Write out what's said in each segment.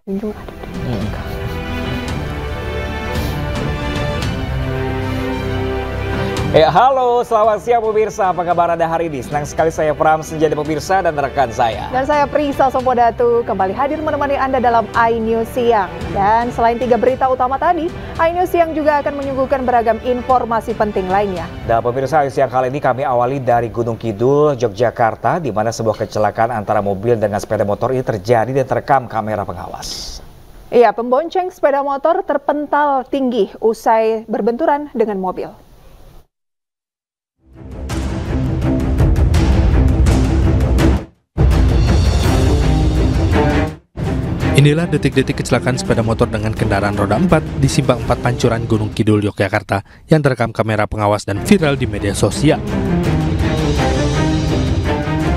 Juga ada. Halo, selamat siang pemirsa. Apa kabar Anda hari ini? Senang sekali saya Pram Senjata pemirsa dan rekan saya. Dan saya Prisa Sompodatu kembali hadir menemani Anda dalam iNews Siang. Dan selain 3 berita utama tadi, iNews Siang juga akan menyuguhkan beragam informasi penting lainnya. Dan pemirsa, siang kali ini kami awali dari Gunung Kidul, Yogyakarta, di mana sebuah kecelakaan antara mobil dengan sepeda motor ini terjadi dan terekam kamera pengawas. Iya, pembonceng sepeda motor terpental tinggi usai berbenturan dengan mobil. Inilah detik-detik kecelakaan sepeda motor dengan kendaraan roda 4 di Simpang 4 Pancuran Gunung Kidul, Yogyakarta yang terekam kamera pengawas dan viral di media sosial.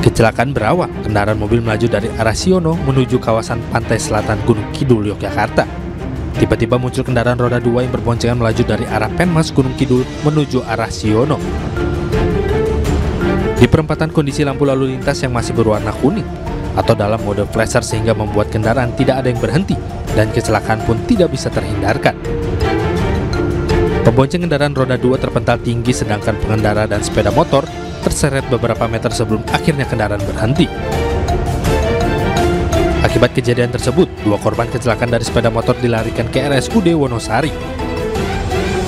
Kecelakaan berawal, kendaraan mobil melaju dari arah Siono menuju kawasan pantai selatan Gunung Kidul, Yogyakarta. Tiba-tiba muncul kendaraan roda 2 yang berboncengan melaju dari arah Penmas Gunung Kidul menuju arah Siono. Di perempatan kondisi lampu lalu lintas yang masih berwarna kuning atau dalam mode flasher sehingga membuat kendaraan tidak ada yang berhenti dan kecelakaan pun tidak bisa terhindarkan. Pembonceng kendaraan roda 2 terpental tinggi sedangkan pengendara dan sepeda motor terseret beberapa meter sebelum akhirnya kendaraan berhenti. Akibat kejadian tersebut, 2 korban kecelakaan dari sepeda motor dilarikan ke RSUD Wonosari.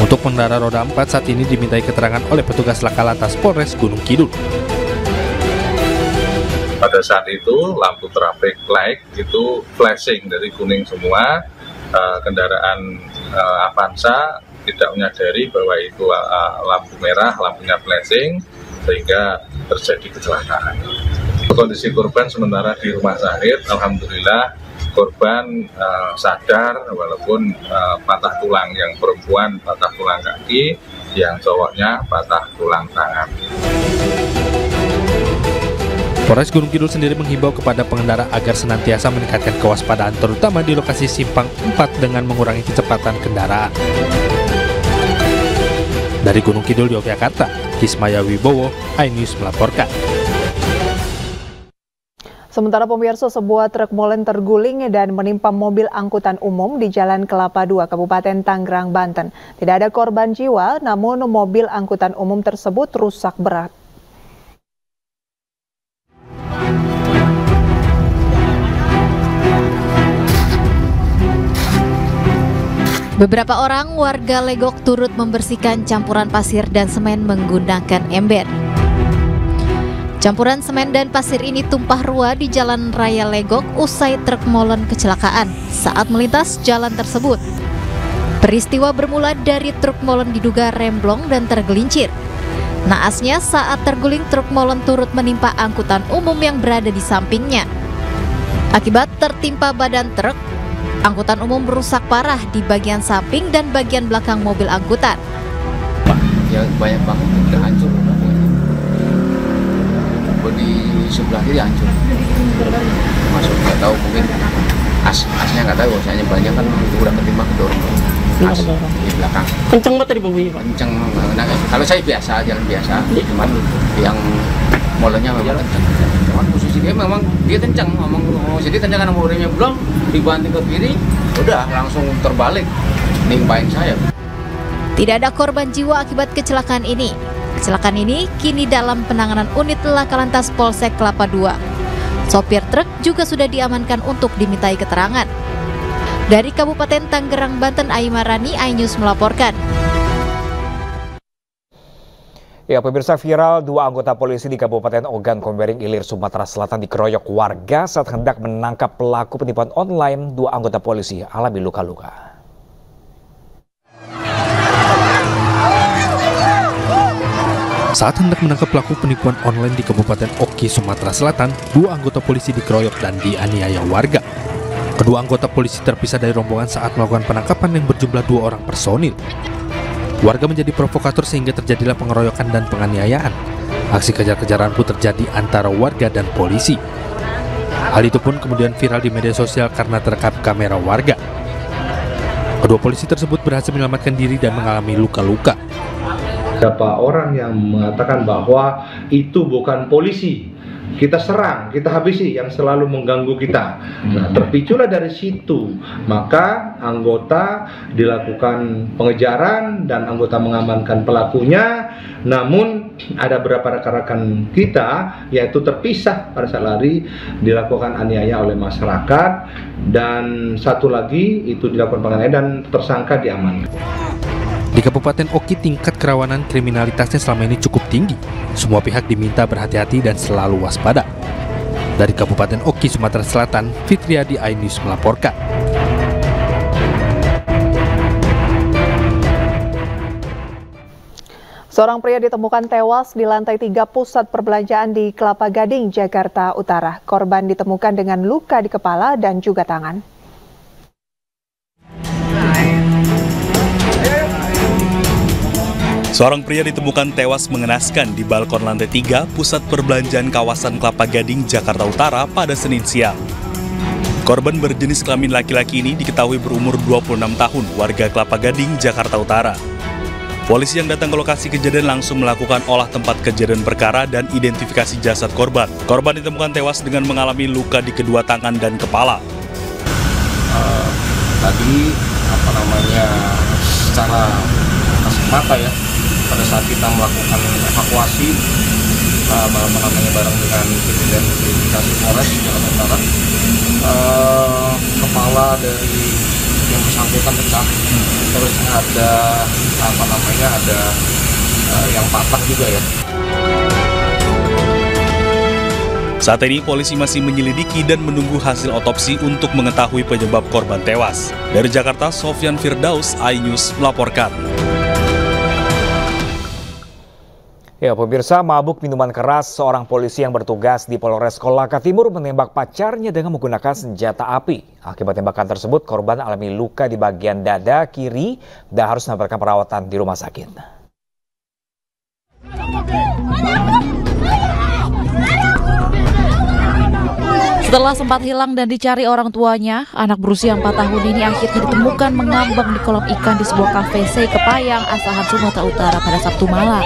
Untuk pengendara roda 4 saat ini dimintai keterangan oleh petugas Laka Lantas Polres Gunung Kidul. Pada saat itu lampu traffic light itu flashing dari kuning semua, kendaraan Avanza tidak menyadari bahwa itu lampu merah, lampunya flashing sehingga terjadi kecelakaan. Kondisi korban sementara di rumah sakit, alhamdulillah korban sadar walaupun patah tulang, yang perempuan patah tulang kaki, yang cowoknya patah tulang tangan. Polres Gunung Kidul sendiri menghimbau kepada pengendara agar senantiasa meningkatkan kewaspadaan terutama di lokasi Simpang 4 dengan mengurangi kecepatan kendaraan. Dari Gunung Kidul, Yogyakarta, Kismaya Wibowo, iNews melaporkan. Sementara pemirsa, sebuah truk molen terguling dan menimpa mobil angkutan umum di Jalan Kelapa II, Kabupaten Tangerang, Banten. Tidak ada korban jiwa, namun mobil angkutan umum tersebut rusak berat. Beberapa orang warga Legok turut membersihkan campuran pasir dan semen menggunakan ember. Campuran semen dan pasir ini tumpah ruah di Jalan Raya Legok usai truk molen kecelakaan saat melintas jalan tersebut. Peristiwa bermula dari truk molen diduga remblong dan tergelincir. Naasnya saat terguling truk molen turut menimpa angkutan umum yang berada di sampingnya. Akibat tertimpa badan truk, angkutan umum rusak parah di bagian samping dan bagian belakang mobil angkutan. Ya banyak banget udah hancur. Bodi sebelah kiri hancur. Masuk nggak tahu, mungkin asnya nggak tahu, asnya banyak kan udah ketimpa kedorong. As di belakang. Kenceng banget tadi bunyinya, Pak? Kenceng. Nah, kalau saya biasa, jalan biasa. Cuman yang molennya memang kenceng. Cuman posisi dia memang dia kenceng, jadi kenceng karena mobilnya belum dibanting ke kiri, udah langsung terbalik, nimpain saya. Tidak ada korban jiwa akibat kecelakaan ini. Kecelakaan ini kini dalam penanganan unit Laka Lantas Polsek Kelapa II. Sopir truk juga sudah diamankan untuk dimintai keterangan. Dari Kabupaten Tangerang, Banten, Aimarani, iNews melaporkan. Ya, pemirsa, viral 2 anggota polisi di Kabupaten Ogan Komering Ilir, Sumatera Selatan dikeroyok warga saat hendak menangkap pelaku penipuan online. 2 anggota polisi alami luka-luka. Saat hendak menangkap pelaku penipuan online di Kabupaten Oki, Sumatera Selatan, 2 anggota polisi dikeroyok dan dianiaya warga. Kedua anggota polisi terpisah dari rombongan saat melakukan penangkapan yang berjumlah 2 orang personil. Warga menjadi provokator sehingga terjadilah pengeroyokan dan penganiayaan. Aksi kejar-kejaran pun terjadi antara warga dan polisi. Hal itu pun kemudian viral di media sosial karena terekam kamera warga. Kedua polisi tersebut berhasil menyelamatkan diri dan mengalami luka-luka. Beberapa orang yang mengatakan bahwa itu bukan polisi, kita serang, kita habisi yang selalu mengganggu kita. Nah, terpiculah dari situ, maka anggota dilakukan pengejaran dan anggota mengamankan pelakunya. Namun ada beberapa rekan-rekan kita yaitu terpisah pada saat lari, dilakukan aniaya oleh masyarakat, dan satu lagi itu dilakukan penganiayaan dan tersangka diamankan. Di Kabupaten Oki tingkat kerawanan kriminalitasnya selama ini cukup tinggi. Semua pihak diminta berhati-hati dan selalu waspada. Dari Kabupaten Oki, Sumatera Selatan, Fitriadi, iNews melaporkan. Seorang pria ditemukan tewas di lantai 3 pusat perbelanjaan di Kelapa Gading, Jakarta Utara. Korban ditemukan dengan luka di kepala dan juga tangan. Seorang pria ditemukan tewas mengenaskan di balkon lantai 3 pusat perbelanjaan kawasan Kelapa Gading, Jakarta Utara pada Senin siang. Korban berjenis kelamin laki-laki ini diketahui berumur 26 tahun, warga Kelapa Gading, Jakarta Utara. Polisi yang datang ke lokasi kejadian langsung melakukan olah tempat kejadian perkara dan identifikasi jasad korban. Korban ditemukan tewas dengan mengalami luka di kedua tangan dan kepala. Tadi secara kasat mata ya, pada saat kita melakukan evakuasi bareng dengan tim identifikasi Polres Jakarta Utara, kepala dari yang bersangkutan pecah, terus ada ada yang patah juga ya. Saat ini polisi masih menyelidiki dan menunggu hasil otopsi untuk mengetahui penyebab korban tewas. Dari Jakarta, Sofyan Firdaus, iNews melaporkan. Ya, pemirsa, mabuk minuman keras, seorang polisi yang bertugas di Polres Kolaka Timur menembak pacarnya dengan menggunakan senjata api. Akibat tembakan tersebut, korban alami luka di bagian dada kiri dan harus mendapatkan perawatan di rumah sakit. Setelah sempat hilang dan dicari orang tuanya, anak berusia 4 tahun ini akhirnya ditemukan mengambang di kolam ikan di sebuah kafe Kepayang, Asahan, Sumatera Utara pada Sabtu malam.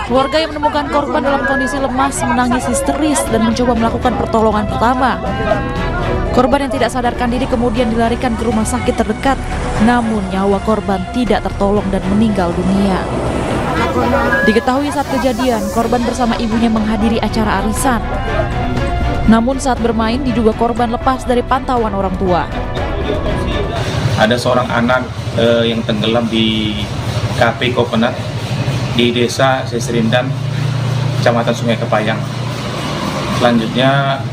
Keluarga yang menemukan korban dalam kondisi lemas menangis histeris dan mencoba melakukan pertolongan pertama. Korban yang tidak sadarkan diri kemudian dilarikan ke rumah sakit terdekat, namun nyawa korban tidak tertolong dan meninggal dunia. Diketahui saat kejadian, korban bersama ibunya menghadiri acara arisan. Namun saat bermain diduga korban lepas dari pantauan orang tua. Ada seorang anak yang tenggelam di Kafe Kopenat di Desa Sesrindan, Kecamatan Sungai Kepayang. Selanjutnya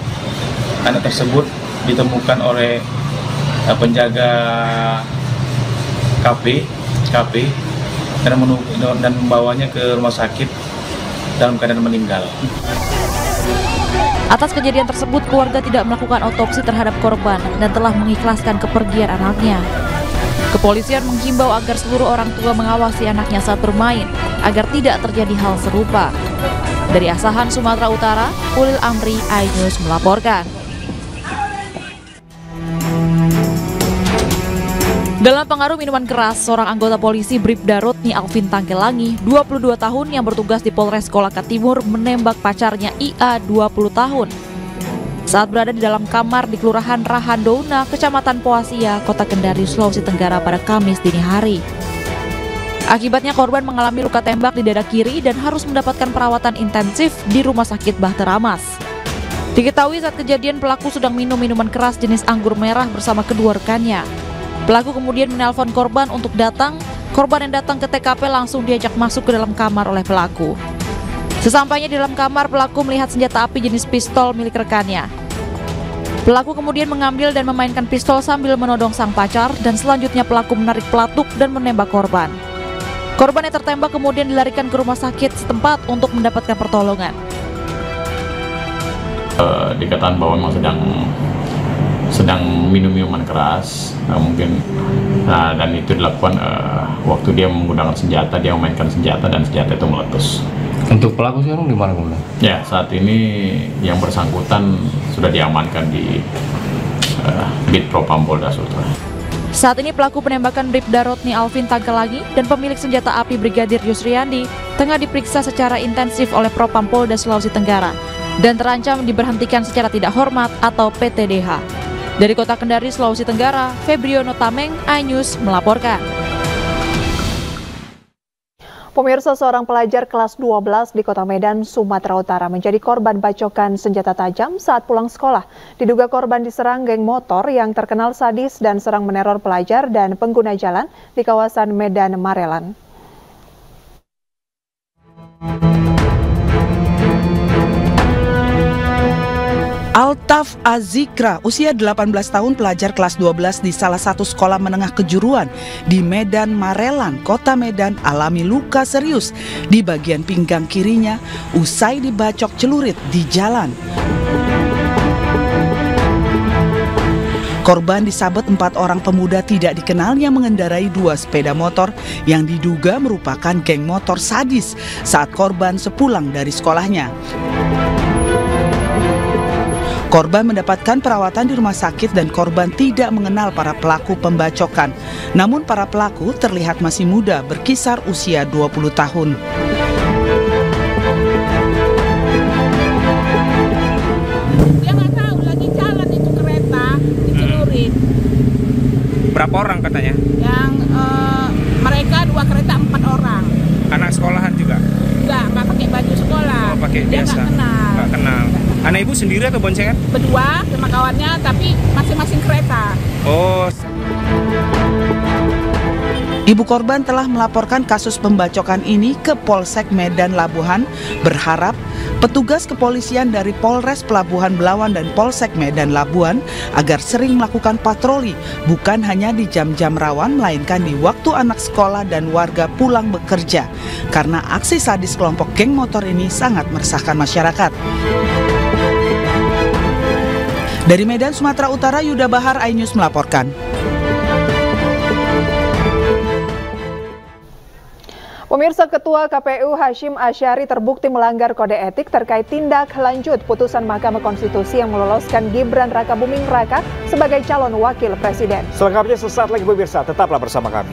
anak tersebut ditemukan oleh penjaga kafe dan membawanya ke rumah sakit dalam keadaan meninggal. Atas kejadian tersebut, keluarga tidak melakukan otopsi terhadap korban dan telah mengikhlaskan kepergian anaknya. Kepolisian menghimbau agar seluruh orang tua mengawasi anaknya saat bermain, agar tidak terjadi hal serupa. Dari Asahan, Sumatera Utara, Ulil Amri, iNews melaporkan. Dalam pengaruh minuman keras, seorang anggota polisi Bribda Rotni Alvin Tangkelangi, 22 tahun yang bertugas di Polres Kolaka Timur menembak pacarnya IA 20 tahun. Saat berada di dalam kamar di Kelurahan Rahandona, Kecamatan Poasia, Kota Kendari, Sulawesi Tenggara pada Kamis dini hari. Akibatnya korban mengalami luka tembak di dada kiri dan harus mendapatkan perawatan intensif di Rumah Sakit Bahteramas. Diketahui saat kejadian pelaku sedang minum minuman keras jenis anggur merah bersama kedua rekannya. Pelaku kemudian menelpon korban untuk datang. Korban yang datang ke TKP langsung diajak masuk ke dalam kamar oleh pelaku. Sesampainya di dalam kamar, pelaku melihat senjata api jenis pistol milik rekannya. Pelaku kemudian mengambil dan memainkan pistol sambil menodong sang pacar, dan selanjutnya pelaku menarik pelatuk dan menembak korban. Korban yang tertembak kemudian dilarikan ke rumah sakit setempat untuk mendapatkan pertolongan. Dikatakan bahwa memang sedang minum minuman keras, dan itu dilakukan waktu dia menggunakan senjata, dia memainkan senjata dan senjata itu meletus. Untuk pelaku sekarang di mana kemudian? Ya, saat ini yang bersangkutan sudah diamankan di Bid Propam Polda Sultra. Saat ini pelaku penembakan Bribda Rotni Alvin Tangkelangi dan pemilik senjata api Brigadir Yusriandi tengah diperiksa secara intensif oleh Propam Polda Sulawesi Tenggara dan terancam diberhentikan secara tidak hormat atau PTDH. Dari Kota Kendari, Sulawesi Tenggara, Febriono Tameng, iNews melaporkan. Pemirsa, seorang pelajar kelas 12 di Kota Medan, Sumatera Utara menjadi korban bacokan senjata tajam saat pulang sekolah. Diduga korban diserang geng motor yang terkenal sadis dan serang meneror pelajar dan pengguna jalan di kawasan Medan Marelan. Altaf Azikra, usia 18 tahun, pelajar kelas 12 di salah satu sekolah menengah kejuruan di Medan Marelan, Kota Medan, alami luka serius di bagian pinggang kirinya usai dibacok celurit di jalan. Korban disabet 4 orang pemuda tidak dikenal yang mengendarai 2 sepeda motor yang diduga merupakan geng motor sadis saat korban sepulang dari sekolahnya. Korban mendapatkan perawatan di rumah sakit dan korban tidak mengenal para pelaku pembacokan. Namun para pelaku terlihat masih muda, berkisar usia 20 tahun. Dia nggak tahu lagi jalan itu kereta dicelurin. Berapa orang katanya? Yang mereka 2 kereta 4 orang. Anak sekolahan juga? Nggak pakai baju sekolah. Oh, pakai dia biasa. Nggak kenal. Anak ibu sendiri atau boncengan? Berdua sama kawannya, tapi masing-masing kereta. Oh. Ibu korban telah melaporkan kasus pembacokan ini ke Polsek Medan Labuhan, berharap petugas kepolisian dari Polres Pelabuhan Belawan dan Polsek Medan Labuhan agar sering melakukan patroli, bukan hanya di jam-jam rawan, melainkan di waktu anak sekolah dan warga pulang bekerja. Karena aksi sadis kelompok geng motor ini sangat meresahkan masyarakat. Dari Medan, Sumatera Utara, Yuda Bahar, iNews melaporkan. Pemirsa, Ketua KPU Hashim Asyari terbukti melanggar kode etik terkait tindak lanjut putusan Mahkamah Konstitusi yang meloloskan Gibran Rakabuming Raka sebagai calon wakil presiden. Selengkapnya sesaat lagi pemirsa, tetaplah bersama kami.